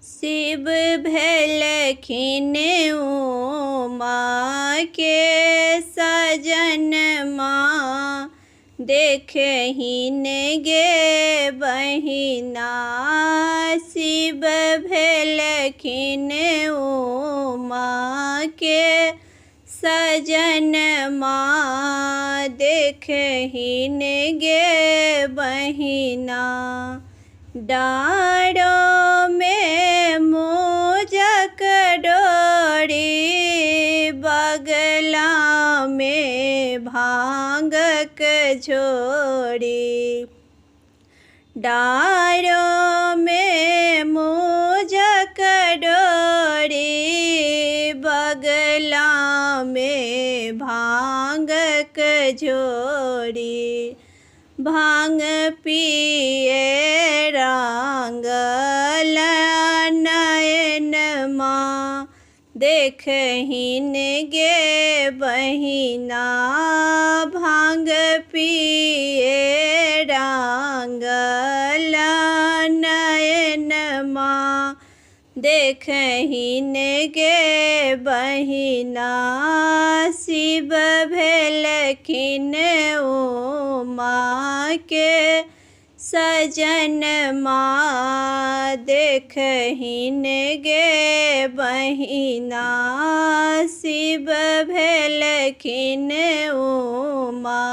शिव भेलखिन उमा के सजनमा, देखहिन गे बहिना। शिव भेलखिन उमा के सजनमा, देखहिन गे बहिना। डाँड़ों में मोजक डोरी, बगला में भांगक झोरी। डाँड़ों में मोजक डोरी, बगला में भांगक झोरी। भांग पिए रांगल नयनमा, देखहिन गे बहिना। भांग पिए रांगल नयनमा, देखहिन गे बहिना। शिव भेलखिन उमा के सजनमा, देखहिन गे बहिना। शिव भेलखिन उमा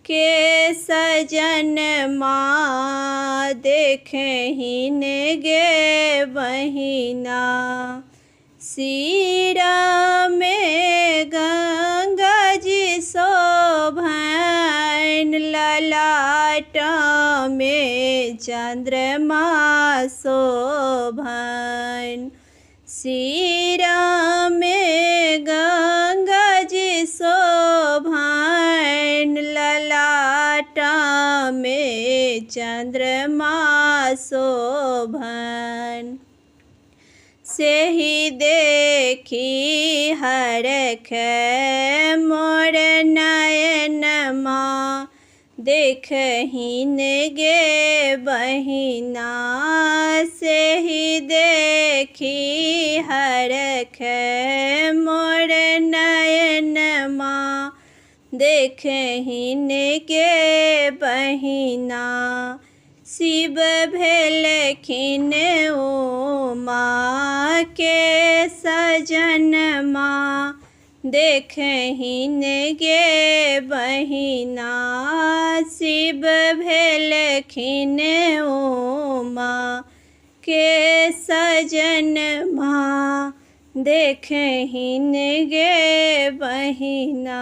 के सजनमा, देखहिन गे बहिना। सिरा में गंगा जी शोभन, ललाट में चंद्रमा शोभन। सिरा में गंगा जी शोभन, ललाट में चंद्रमा शोभन। सेहि देखी हरख मोर नयनमा, देखहिन गे बहिना। सेहि देखी हरख मोर नयनमा, देखहिन गे बहिना। शिव भेलखिन उमा के सजनमा, देखहिन गे बहिना। शिव भेलखिन उमा के सजनमा, देखहिन गे बहिना।